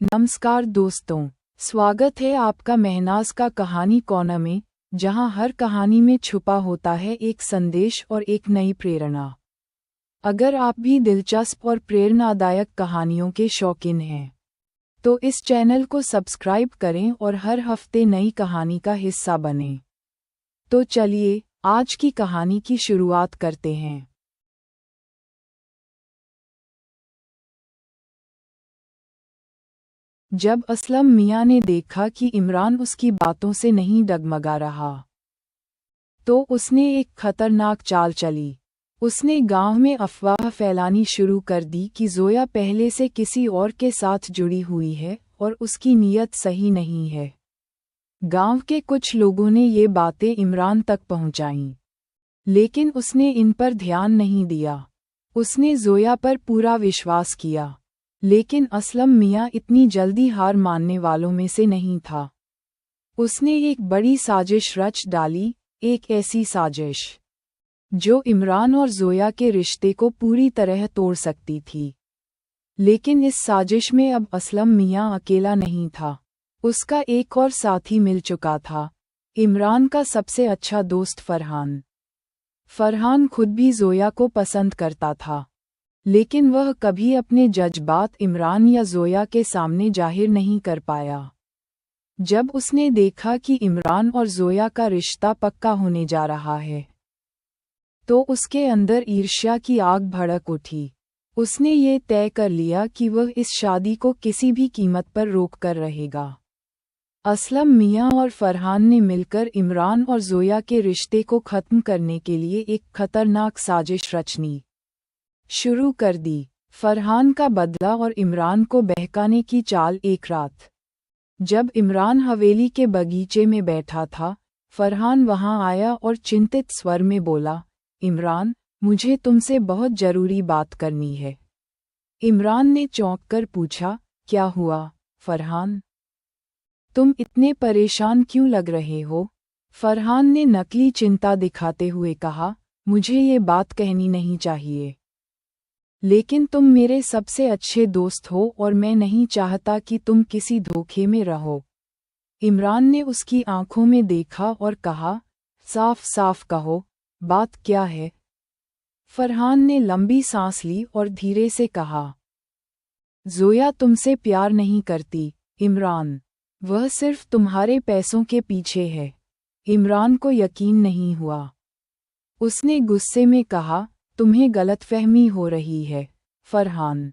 नमस्कार दोस्तों, स्वागत है आपका महनाज का कहानी कॉर्नर में, जहां हर कहानी में छुपा होता है एक संदेश और एक नई प्रेरणा। अगर आप भी दिलचस्प और प्रेरणादायक कहानियों के शौकीन हैं, तो इस चैनल को सब्सक्राइब करें और हर हफ्ते नई कहानी का हिस्सा बनें। तो चलिए, आज की कहानी की शुरुआत करते हैं। जब असलम मियाँ ने देखा कि इमरान उसकी बातों से नहीं डगमगा रहा, तो उसने एक खतरनाक चाल चली। उसने गांव में अफवाह फैलानी शुरू कर दी कि जोया पहले से किसी और के साथ जुड़ी हुई है और उसकी नीयत सही नहीं है। गांव के कुछ लोगों ने ये बातें इमरान तक पहुंचाईं, लेकिन उसने इन पर ध्यान नहीं दिया। उसने जोया पर पूरा विश्वास किया, लेकिन असलम मियाँ इतनी जल्दी हार मानने वालों में से नहीं था। उसने एक बड़ी साजिश रच डाली, एक ऐसी साजिश जो इमरान और जोया के रिश्ते को पूरी तरह तोड़ सकती थी। लेकिन इस साजिश में अब असलम मियाँ अकेला नहीं था। उसका एक और साथी मिल चुका था, इमरान का सबसे अच्छा दोस्त फरहान। फरहान खुद भी जोया को पसंद करता था, लेकिन वह कभी अपने जज्बात इमरान या जोया के सामने जाहिर नहीं कर पाया। जब उसने देखा कि इमरान और जोया का रिश्ता पक्का होने जा रहा है, तो उसके अंदर ईर्ष्या की आग भड़क उठी। उसने ये तय कर लिया कि वह इस शादी को किसी भी कीमत पर रोक कर रहेगा। असलम मियाँ और फरहान ने मिलकर इमरान और जोया के रिश्ते को खत्म करने के लिए एक खतरनाक साजिश रचनी शुरू कर दी। फरहान का बदला और इमरान को बहकाने की चाल। एक रात जब इमरान हवेली के बगीचे में बैठा था, फरहान वहां आया और चिंतित स्वर में बोला, इमरान, मुझे तुमसे बहुत जरूरी बात करनी है। इमरान ने चौंक कर पूछा, क्या हुआ फरहान? तुम इतने परेशान क्यों लग रहे हो? फरहान ने नकली चिंता दिखाते हुए कहा, मुझे ये बात कहनी नहीं चाहिए, लेकिन तुम मेरे सबसे अच्छे दोस्त हो और मैं नहीं चाहता कि तुम किसी धोखे में रहो। इमरान ने उसकी आंखों में देखा और कहा, साफ साफ कहो, बात क्या है? फरहान ने लंबी सांस ली और धीरे से कहा, जोया तुमसे प्यार नहीं करती इमरान, वह सिर्फ तुम्हारे पैसों के पीछे है। इमरान को यकीन नहीं हुआ। उसने गुस्से में कहा, तुम्हें गलतफहमी हो रही है फरहान,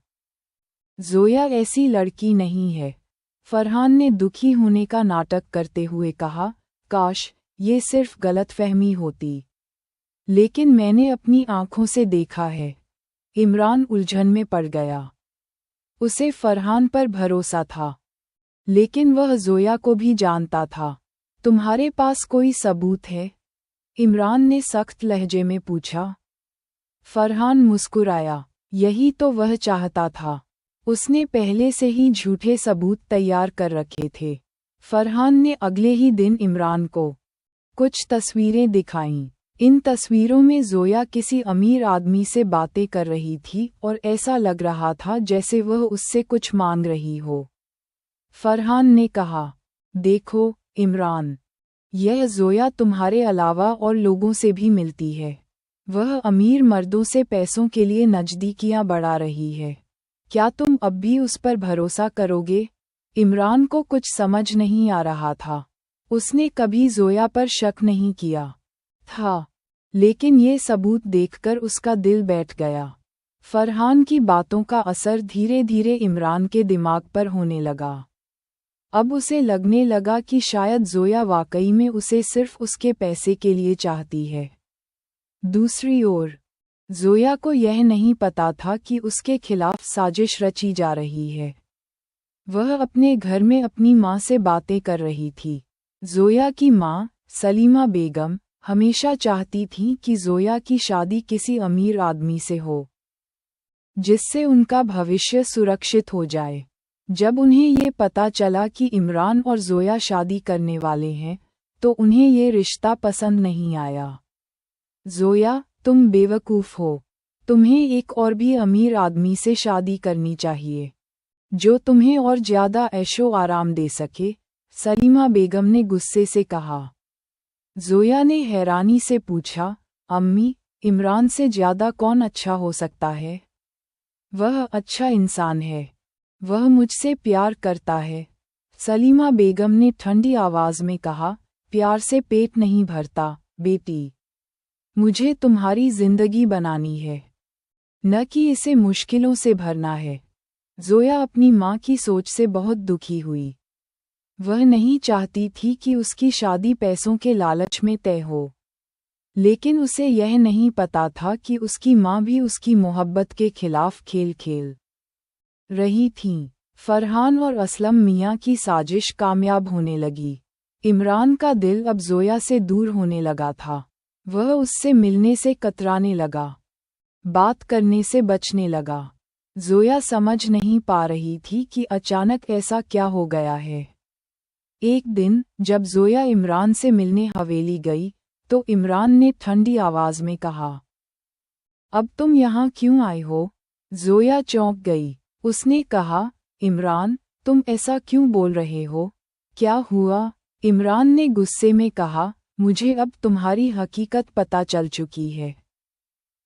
जोया ऐसी लड़की नहीं है। फरहान ने दुखी होने का नाटक करते हुए कहा, काश ये सिर्फ गलतफहमी होती, लेकिन मैंने अपनी आंखों से देखा है। इमरान उलझन में पड़ गया। उसे फरहान पर भरोसा था, लेकिन वह जोया को भी जानता था। तुम्हारे पास कोई सबूत है? इमरान ने सख्त लहजे में पूछा। फरहान मुस्कुराया। यही तो वह चाहता था। उसने पहले से ही झूठे सबूत तैयार कर रखे थे। फरहान ने अगले ही दिन इमरान को कुछ तस्वीरें दिखाईं। इन तस्वीरों में जोया किसी अमीर आदमी से बातें कर रही थी और ऐसा लग रहा था जैसे वह उससे कुछ मांग रही हो। फरहान ने कहा, देखो इमरान, यह जोया तुम्हारे अलावा और लोगों से भी मिलती है। वह अमीर मर्दों से पैसों के लिए नज़दीकियां बढ़ा रही है। क्या तुम अब भी उस पर भरोसा करोगे? इमरान को कुछ समझ नहीं आ रहा था। उसने कभी जोया पर शक नहीं किया था, लेकिन ये सबूत देखकर उसका दिल बैठ गया। फरहान की बातों का असर धीरे धीरे इमरान के दिमाग पर होने लगा। अब उसे लगने लगा कि शायद जोया वाकई में उसे सिर्फ उसके पैसे के लिए चाहती है। दूसरी ओर, जोया को यह नहीं पता था कि उसके खिलाफ साजिश रची जा रही है। वह अपने घर में अपनी माँ से बातें कर रही थी। जोया की माँ, सलीमा बेगम, हमेशा चाहती थी कि जोया की शादी किसी अमीर आदमी से हो, जिससे उनका भविष्य सुरक्षित हो जाए। जब उन्हें ये पता चला कि इमरान और जोया शादी करने वाले हैं, तो उन्हें ये रिश्ता पसंद नहीं आया। जोया, तुम बेवकूफ़ हो। तुम्हें एक और भी अमीर आदमी से शादी करनी चाहिए। जो तुम्हें और ज्यादा ऐशो आराम दे सके, सलीमा बेगम ने गुस्से से कहा। जोया ने हैरानी से पूछा, अम्मी, इमरान से ज्यादा कौन अच्छा हो सकता है? वह अच्छा इंसान है। वह मुझसे प्यार करता है। सलीमा बेगम ने ठंडी आवाज में कहा, प्यार से पेट नहीं भरता, बेटी। मुझे तुम्हारी जिंदगी बनानी है, न कि इसे मुश्किलों से भरना है। जोया अपनी माँ की सोच से बहुत दुखी हुई। वह नहीं चाहती थी कि उसकी शादी पैसों के लालच में तय हो, लेकिन उसे यह नहीं पता था कि उसकी माँ भी उसकी मोहब्बत के खिलाफ खेल खेल रही थीं। फरहान और असलम मियाँ की साजिश कामयाब होने लगी। इमरान का दिल अब जोया से दूर होने लगा था। वह उससे मिलने से कतराने लगा, बात करने से बचने लगा। जोया समझ नहीं पा रही थी कि अचानक ऐसा क्या हो गया है। एक दिन जब जोया इमरान से मिलने हवेली गई, तो इमरान ने ठंडी आवाज में कहा, अब तुम यहाँ क्यों आई हो? जोया चौंक गई। उसने कहा, इमरान, तुम ऐसा क्यों बोल रहे हो? क्या हुआ? इमरान ने गुस्से में कहा, मुझे अब तुम्हारी हकीकत पता चल चुकी है।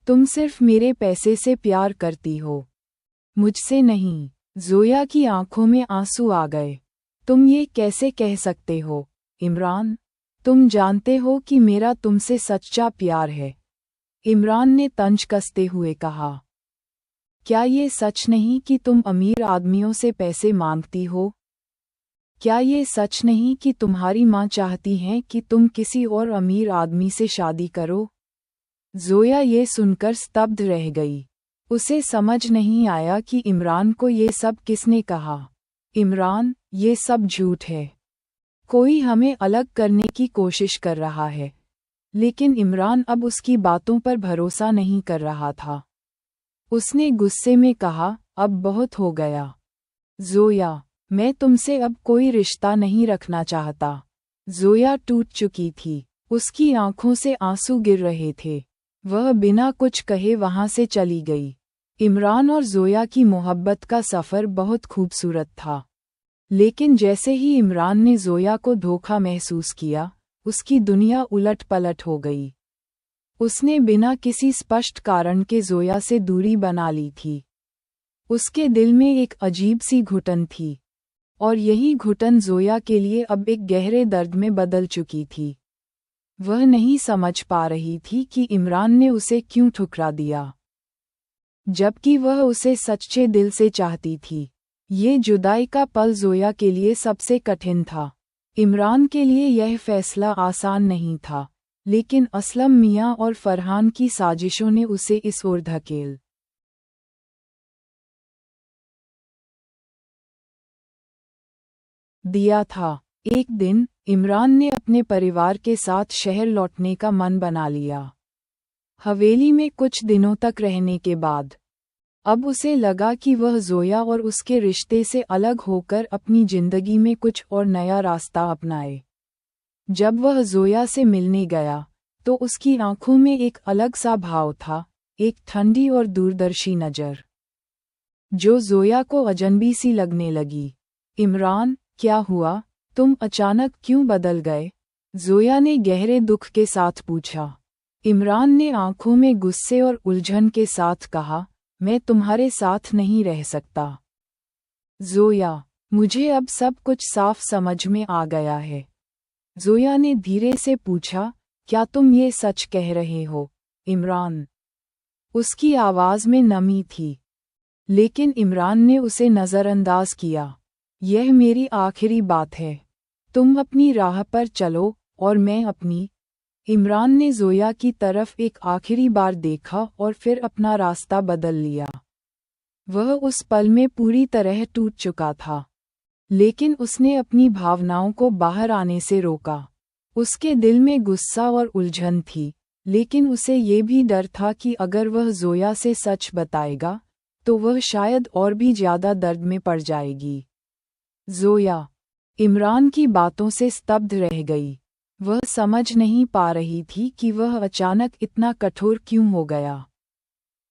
तुम सिर्फ मेरे पैसे से प्यार करती हो, मुझसे नहीं। जोया की आंखों में आंसू आ गए। तुम ये कैसे कह सकते हो, इमरान? तुम जानते हो कि मेरा तुमसे सच्चा प्यार है। इमरान ने तंज कसते हुए कहा, क्या ये सच नहीं कि तुम अमीर आदमियों से पैसे मांगती हो? क्या ये सच नहीं कि तुम्हारी माँ चाहती हैं कि तुम किसी और अमीर आदमी से शादी करो? जोया ये सुनकर स्तब्ध रह गई। उसे समझ नहीं आया कि इमरान को ये सब किसने कहा। इमरान, ये सब झूठ है। कोई हमें अलग करने की कोशिश कर रहा है। लेकिन इमरान अब उसकी बातों पर भरोसा नहीं कर रहा था। उसने गुस्से में कहा, अब बहुत हो गया। जोया, मैं तुमसे अब कोई रिश्ता नहीं रखना चाहता। जोया टूट चुकी थी। उसकी आंखों से आंसू गिर रहे थे। वह बिना कुछ कहे वहां से चली गई। इमरान और जोया की मोहब्बत का सफ़र बहुत खूबसूरत था। लेकिन जैसे ही इमरान ने जोया को धोखा महसूस किया, उसकी दुनिया उलट पलट हो गई। उसने बिना किसी स्पष्ट कारण के जोया से दूरी बना ली थी। उसके दिल में एक अजीब सी घुटन थी, और यही घुटन जोया के लिए अब एक गहरे दर्द में बदल चुकी थी। वह नहीं समझ पा रही थी कि इमरान ने उसे क्यों ठुकरा दिया, जबकि वह उसे सच्चे दिल से चाहती थी। ये जुदाई का पल जोया के लिए सबसे कठिन था। इमरान के लिए यह फैसला आसान नहीं था, लेकिन असलम मियाँ और फरहान की साजिशों ने उसे इस ओर धकेल दिया था। एक दिन इमरान ने अपने परिवार के साथ शहर लौटने का मन बना लिया। हवेली में कुछ दिनों तक रहने के बाद अब उसे लगा कि वह जोया और उसके रिश्ते से अलग होकर अपनी जिंदगी में कुछ और नया रास्ता अपनाए। जब वह जोया से मिलने गया, तो उसकी आंखों में एक अलग सा भाव था, एक ठंडी और दूरदर्शी नज़र, जो जोया को अजनबी सी लगने लगी। इमरान, क्या हुआ? तुम अचानक क्यों बदल गए? जोया ने गहरे दुख के साथ पूछा। इमरान ने आंखों में गुस्से और उलझन के साथ कहा, मैं तुम्हारे साथ नहीं रह सकता। जोया, मुझे अब सब कुछ साफ समझ में आ गया है। जोया ने धीरे से पूछा, क्या तुम ये सच कह रहे हो, इमरान? उसकी आवाज में नमी थी, लेकिन इमरान ने उसे नज़रअंदाज किया। यह मेरी आखिरी बात है। तुम अपनी राह पर चलो और मैं अपनी। इमरान ने जोया की तरफ एक आखिरी बार देखा और फिर अपना रास्ता बदल लिया। वह उस पल में पूरी तरह टूट चुका था, लेकिन उसने अपनी भावनाओं को बाहर आने से रोका। उसके दिल में गुस्सा और उलझन थी, लेकिन उसे ये भी डर था कि अगर वह जोया से सच बताएगा, तो वह शायद और भी ज्यादा दर्द में पड़ जाएगी। जोया इमरान की बातों से स्तब्ध रह गई। वह समझ नहीं पा रही थी कि वह अचानक इतना कठोर क्यों हो गया।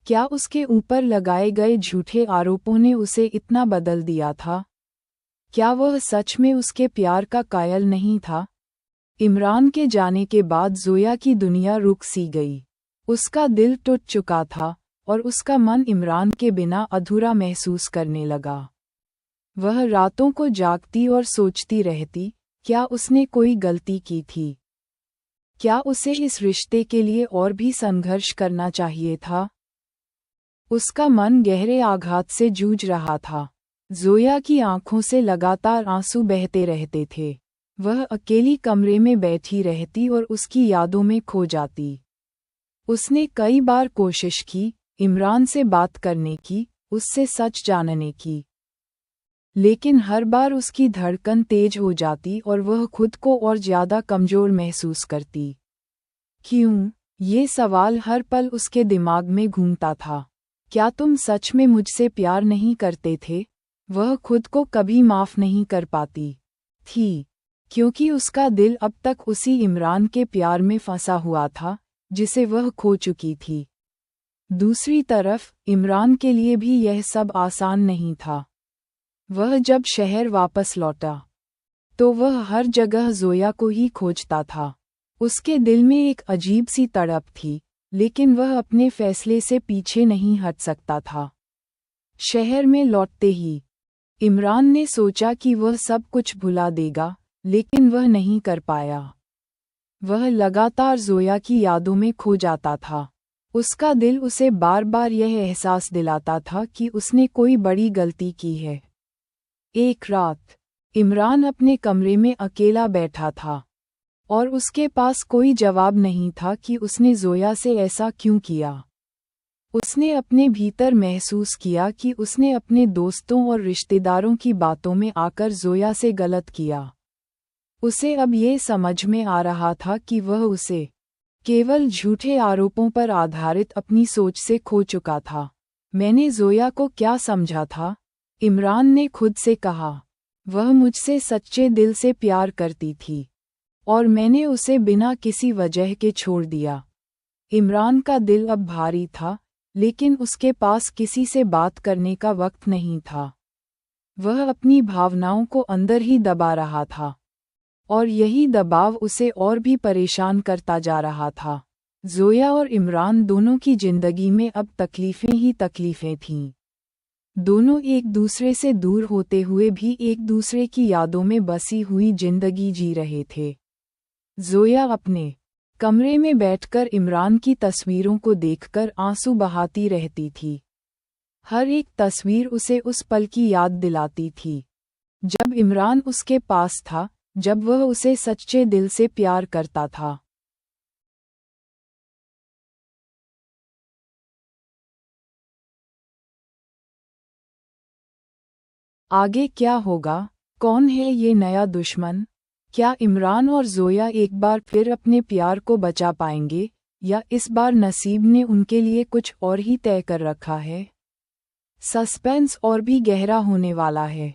क्या उसके ऊपर लगाए गए झूठे आरोपों ने उसे इतना बदल दिया था? क्या वह सच में उसके प्यार का कायल नहीं था? इमरान के जाने के बाद ज़ोया की दुनिया रुक सी गई। उसका दिल टूट चुका था और उसका मन इमरान के बिना अधूरा महसूस करने लगा। वह रातों को जागती और सोचती रहती, क्या उसने कोई गलती की थी? क्या उसे इस रिश्ते के लिए और भी संघर्ष करना चाहिए था? उसका मन गहरे आघात से जूझ रहा था। ज़ोया की आंखों से लगातार आंसू बहते रहते थे। वह अकेली कमरे में बैठी रहती और उसकी यादों में खो जाती। उसने कई बार कोशिश की, इमरान से बात करने की, उससे सच जानने की। लेकिन हर बार उसकी धड़कन तेज हो जाती और वह खुद को और ज्यादा कमजोर महसूस करती। क्यों? ये सवाल हर पल उसके दिमाग में घूमता था। क्या तुम सच में मुझसे प्यार नहीं करते थे? वह खुद को कभी माफ नहीं कर पाती थी, क्योंकि उसका दिल अब तक उसी इमरान के प्यार में फंसा हुआ था, जिसे वह खो चुकी थी। दूसरी तरफ, इमरान के लिए भी यह सब आसान नहीं था। वह जब शहर वापस लौटा, तो वह हर जगह ज़ोया को ही खोजता था। उसके दिल में एक अजीब सी तड़प थी, लेकिन वह अपने फैसले से पीछे नहीं हट सकता था। शहर में लौटते ही इमरान ने सोचा कि वह सब कुछ भुला देगा, लेकिन वह नहीं कर पाया। वह लगातार ज़ोया की यादों में खो जाता था। उसका दिल उसे बार बार यह एहसास दिलाता था कि उसने कोई बड़ी गलती की है। एक रात, इमरान अपने कमरे में अकेला बैठा था, और उसके पास कोई जवाब नहीं था कि उसने ज़ोया से ऐसा क्यों किया। उसने अपने भीतर महसूस किया कि उसने अपने दोस्तों और रिश्तेदारों की बातों में आकर ज़ोया से गलत किया। उसे अब ये समझ में आ रहा था कि वह उसे केवल झूठे आरोपों पर आधारित अपनी सोच से खो चुका था। मैंने ज़ोया को क्या समझा था? इमरान ने खुद से कहा। वह मुझसे सच्चे दिल से प्यार करती थी, और मैंने उसे बिना किसी वजह के छोड़ दिया। इमरान का दिल अब भारी था, लेकिन उसके पास किसी से बात करने का वक्त नहीं था। वह अपनी भावनाओं को अंदर ही दबा रहा था, और यही दबाव उसे और भी परेशान करता जा रहा था। ज़ोया और इमरान दोनों की जिंदगी में अब तकलीफें ही तकलीफें थीं। दोनों एक दूसरे से दूर होते हुए भी एक दूसरे की यादों में बसी हुई जिंदगी जी रहे थे। ज़ोया अपने कमरे में बैठकर इमरान की तस्वीरों को देखकर आंसू बहाती रहती थी। हर एक तस्वीर उसे उस पल की याद दिलाती थी, जब इमरान उसके पास था, जब वह उसे सच्चे दिल से प्यार करता था। आगे क्या होगा? कौन है ये नया दुश्मन? क्या इमरान और ज़ोया एक बार फिर अपने प्यार को बचा पाएंगे, या इस बार नसीब ने उनके लिए कुछ और ही तय कर रखा है? सस्पेंस और भी गहरा होने वाला है।